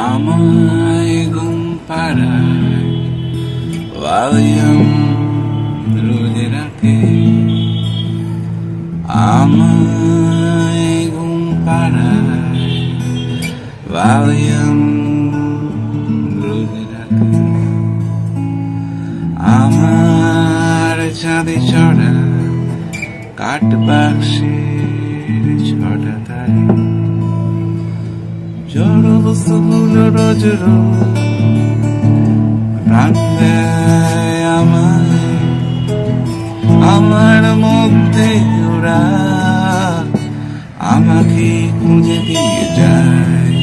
আমায় ঘুম পাড়ায় ভলিউম রোজ রাতে আমায় ঘুম পাড়ায় ভলিউম রোজ রাতে আমার চাঁদে চড়া কাঠ বাক্সের ছটা তারে জড় বস্তুগুলো রোজ রোজ প্রাণ দেয় আমায়, আমার মধ্যে ওরা আমাকে খুঁজে দিয়ে যায়।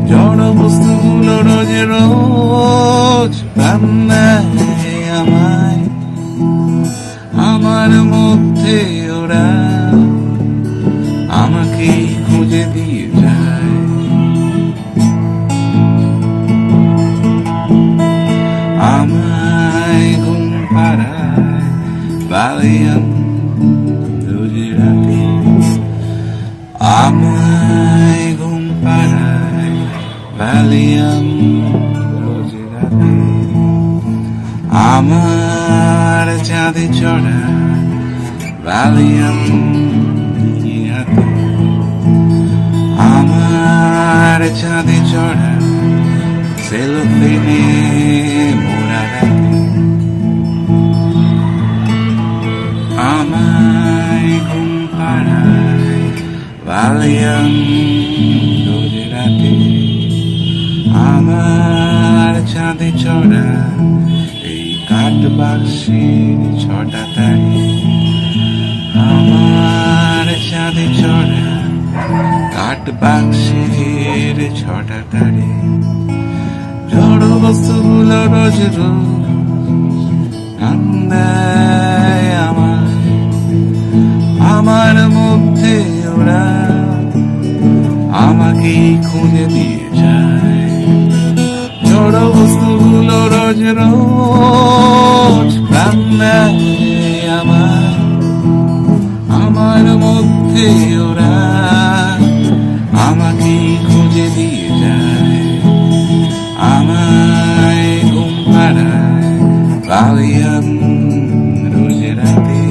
জড় বস্তুগুলো রোজ রোজ প্রাণ দেয় আমায়, আমার মধ্যে ওরা আমাকে খুঁজে দিয়ে যায়। আমায় ঘুম পাড়ায় ভলিউম রোজ রাতে, আমায় ঘুম পাড়ায় ভলিউম রোজ রাতে, আমার চাঁদে চড়া ভলিউম রাতে, আমার চাঁদে চড়া সেলোফেনে মোড়া রাতে, আমায় ঘুম পাড়ায় ভলিউম রোজ রাতে, আমার চাঁদে চড়া এই কাঠ বাক্সের ছটা তারে, আমার চাঁদে চড়া কাঠ বাক্সের ছটা তারে। জড় বস্তুগুলো রোজ রোজ প্রাণ দেয় আমায়, আমার মধ্যে ওরা আমাকে খুঁজে দিয়ে যায়। জড় বস্তুগুলো রোজ রোজ প্রাণ দেয় আমায়, আমার মধ্যে ওরা আমাকে খুঁজে দিয়ে যায়। আমায় ঘুম পাড়ায় ভলিউম রোজ রাতে,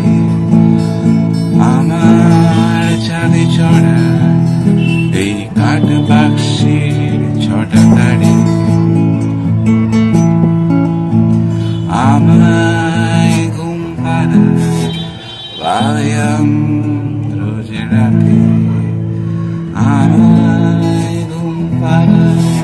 আমার চাঁদে চড়া এই কাঠ বাক্সের ছটা তারে, আমায় ঘুম পাড়ায় ভলিউম রোজ রাতে, আমায় ঘুম পাড়ায়